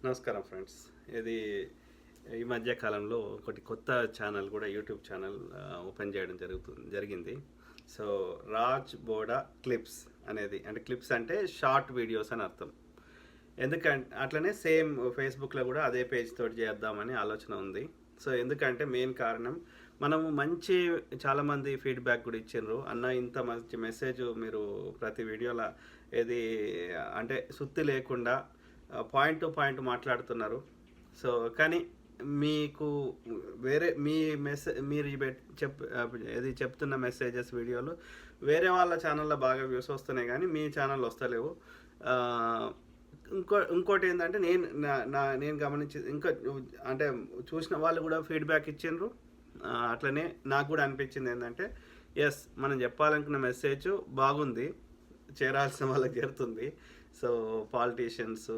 నమస్కారం ఫ్రెండ్స్. ఇది ఈ మధ్య కాలంలో ఒకటి కొత్త ఛానల్ కూడా యూట్యూబ్ ఛానల్ ఓపెన్ చేయడం జరిగింది. సో రాజ్ బోడా క్లిప్స్ అనేది, అంటే క్లిప్స్ అంటే షార్ట్ వీడియోస్ అని అర్థం. ఎందుకంటే అట్లనే సేమ్ ఫేస్బుక్లో కూడా అదే పేజ్ తోటి చేద్దామని ఆలోచన ఉంది. సో ఎందుకంటే మెయిన్ కారణం, మనము చాలామంది ఫీడ్బ్యాక్ కూడా ఇచ్చిండ్రు, అన్న ఇంత మంచి మెసేజ్ మీరు ప్రతి వీడియోలో ఏది అంటే సుత్తి లేకుండా పాయింట్ టు పాయింట్ మాట్లాడుతున్నారు. సో కానీ మీకు వేరే మీరు ఏది చెప్తున్న మెసేజెస్ వీడియోలు వేరే వాళ్ళ ఛానల్లో బాగా వ్యూస్ వస్తున్నాయి, కానీ మీ ఛానల్ వస్తలేవు. ఇంకోటి ఏంటంటే నేను గమనించి ఇంకా అంటే చూసిన వాళ్ళు కూడా ఫీడ్బ్యాక్ ఇచ్చిండ్రు. అట్లనే నాకు కూడా అనిపించింది ఏంటంటే, ఎస్ మనం చెప్పాలనుకున్న మెసేజ్ బాగుంది, చేరాల్సిన వాళ్ళకి చేరుతుంది. సో పాలిటీషియన్స్,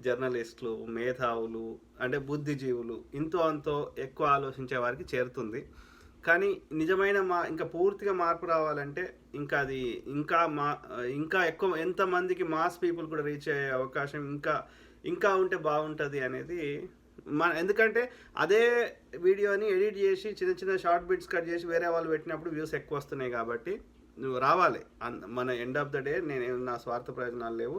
జర్నలిస్టులు, మేధావులు, అంటే బుద్ధిజీవులు, అంతో ఎక్కువ ఆలోచించే వారికి చేరుతుంది. కానీ నిజమైన ఇంకా పూర్తిగా మార్పు రావాలంటే అది ఇంకా ఎక్కువ ఎంతమందికి మాస్ పీపుల్ కూడా రీచ్ అయ్యే అవకాశం ఇంకా ఉంటే బాగుంటుంది అనేది ఎందుకంటే అదే వీడియోని ఎడిట్ చేసి చిన్న చిన్న షార్ట్ బిట్స్ కట్ చేసి వేరే వాళ్ళు పెట్టినప్పుడు వ్యూస్ ఎక్కువ వస్తున్నాయి. కాబట్టి నువ్వు రావాలి. మన ఎండ్ ఆఫ్ ద డే నా స్వార్థ ప్రయోజనాలు లేవు,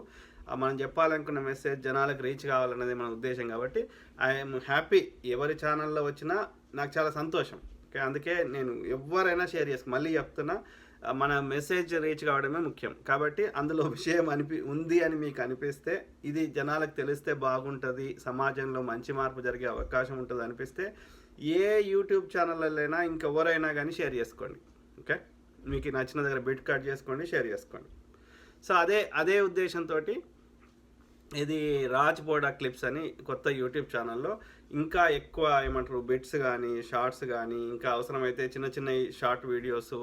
మనం చెప్పాలనుకున్న మెసేజ్ జనాలకు రీచ్ కావాలన్నది మన ఉద్దేశం. కాబట్టి ఐఎమ్ హ్యాపీ, ఎవరి ఛానల్లో వచ్చినా నాకు చాలా సంతోషం. ఓకే, అందుకే నేను ఎవరైనా షేర్ మళ్ళీ చెప్తున్నా, మన మెసేజ్ రీచ్ కావడమే ముఖ్యం. కాబట్టి అందులో విషయం ఉంది అని మీకు అనిపిస్తే, ఇది జనాలకు తెలిస్తే బాగుంటుంది, సమాజంలో మంచి మార్పు జరిగే అవకాశం ఉంటుంది అనిపిస్తే, ఏ యూట్యూబ్ ఛానళ్ళైనా ఇంకెవరైనా కానీ షేర్ చేసుకోండి. ఓకే, మీకు నచ్చిన దగ్గర బిట్ కట్ చేసుకోండి, షేర్ చేసుకోండి. సో అదే ఉద్దేశంతో ఇది రాజ్ బోడా క్లిప్స్ అని కొత్త యూట్యూబ్ ఛానల్లో ఇంకా ఎక్కువ బిట్స్ కానీ షార్ట్స్ కానీ, ఇంకా అవసరమైతే చిన్న చిన్న షార్ట్ వీడియోస్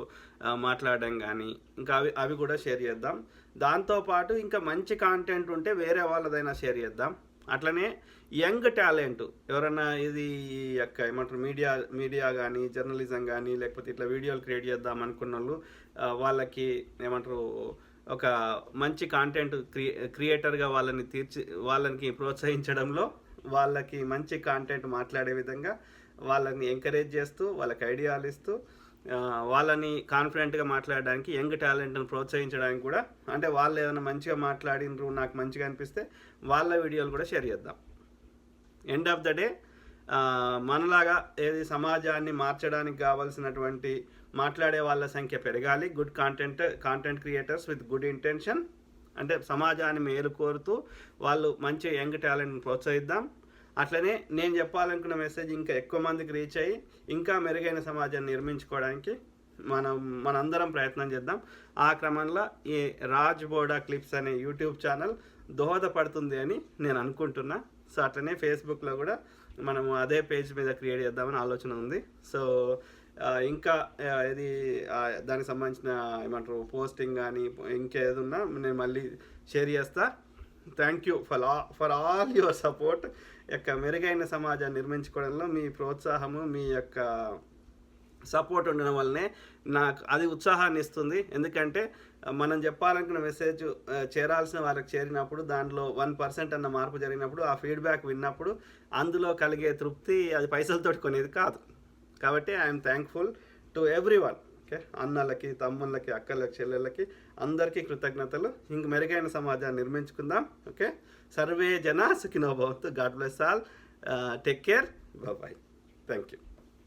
మాట్లాడడం కానీ, ఇంకా అవి కూడా షేర్ చేద్దాం. దాంతోపాటు ఇంకా మంచి కాంటెంట్ ఉంటే వేరే వాళ్ళదైనా షేర్ చేద్దాం. అట్లనే యంగ్ టాలెంట్ ఎవరన్నా ఇది మీడియా కానీ, జర్నలిజం కానీ, లేకపోతే ఇట్లా వీడియోలు క్రియేట్ చేద్దాం అనుకున్న వాళ్ళు, వాళ్ళకి ఒక మంచి కాంటెంట్ క్రియేటర్గా వాళ్ళని ప్రోత్సహించడంలో, వాళ్ళకి మంచి కాంటెంట్ మాట్లాడే విధంగా వాళ్ళని ఎంకరేజ్ చేస్తూ, వాళ్ళకి ఐడియాలు ఇస్తూ, వాళ్ళని కాన్ఫిడెంట్గా మాట్లాడడానికి, యంగ్ టాలెంట్ని ప్రోత్సహించడానికి కూడా, అంటే వాళ్ళు ఏమైనా మంచిగా మాట్లాడినరు నాకు మంచిగా అనిపిస్తే వాళ్ళ వీడియోలు కూడా షేర్ చేద్దాం. ఎండ్ ఆఫ్ ద డే మనలాగా ఏది సమాజాన్ని మార్చడానికి కావాల్సినటువంటి మాట్లాడే వాళ్ళ సంఖ్య పెరగాలి. Good content creators with good intention, అంటే సమాజాన్ని మేలు కోరుతూ వాళ్ళు మంచి యంగ్ టాలెంట్ని ప్రోత్సహిద్దాం. అట్లనే నేను చెప్పాలనుకున్న మెసేజ్ ఇంకా ఎక్కువ మందికి రీచ్ అయ్యి ఇంకా మెరుగైన సమాజాన్ని నిర్మించుకోవడానికి మనందరం ప్రయత్నం చేద్దాం. ఆ క్రమంలో ఈ రాజ్ బోడా క్లిప్స్ అనే యూట్యూబ్ ఛానల్ దోహదపడుతుంది అని నేను అనుకుంటున్నా. సో అట్లనే ఫేస్బుక్లో కూడా మనము అదే పేజ్ మీద క్రియేట్ చేద్దామని ఆలోచన ఉంది. సో ఇంకా ఇది దానికి సంబంధించిన పోస్టింగ్ కానీ ఇంకేదున్నా నేను మళ్ళీ షేర్ చేస్తా. Thank you for all your support. మెరుగైన సమాజాన్ని నిర్మించుకోవడంలో మీ ప్రోత్సాహము, మీ సపోర్ట్ ఉండడం వల్లనే నాకు అది ఉత్సాహాన్ని ఇస్తుంది. ఎందుకంటే మనం చెప్పాలనుకున్న మెసేజ్ చేరాల్సిన వాళ్ళకి చేరినప్పుడు, దాంట్లో 1% అన్న మార్పు జరిగినప్పుడు, ఆ ఫీడ్బ్యాక్ విన్నప్పుడు అందులో కలిగే తృప్తి అది పైసలతోటి కొనేది కాదు. కాబట్టి I'm thankful to everyone. Okay, అన్నలకి, తమ్ముళ్ళకి, అక్కలకి, చెల్లెళ్ళకి అందరికీ కృతజ్ఞతలు. ఇంక మెరుగైన సమాజాన్ని నిర్మించుకుందాం. ఓకే, సర్వే జన సుఖినో భవంతు. God bless all. Take care. Bye. Thank you.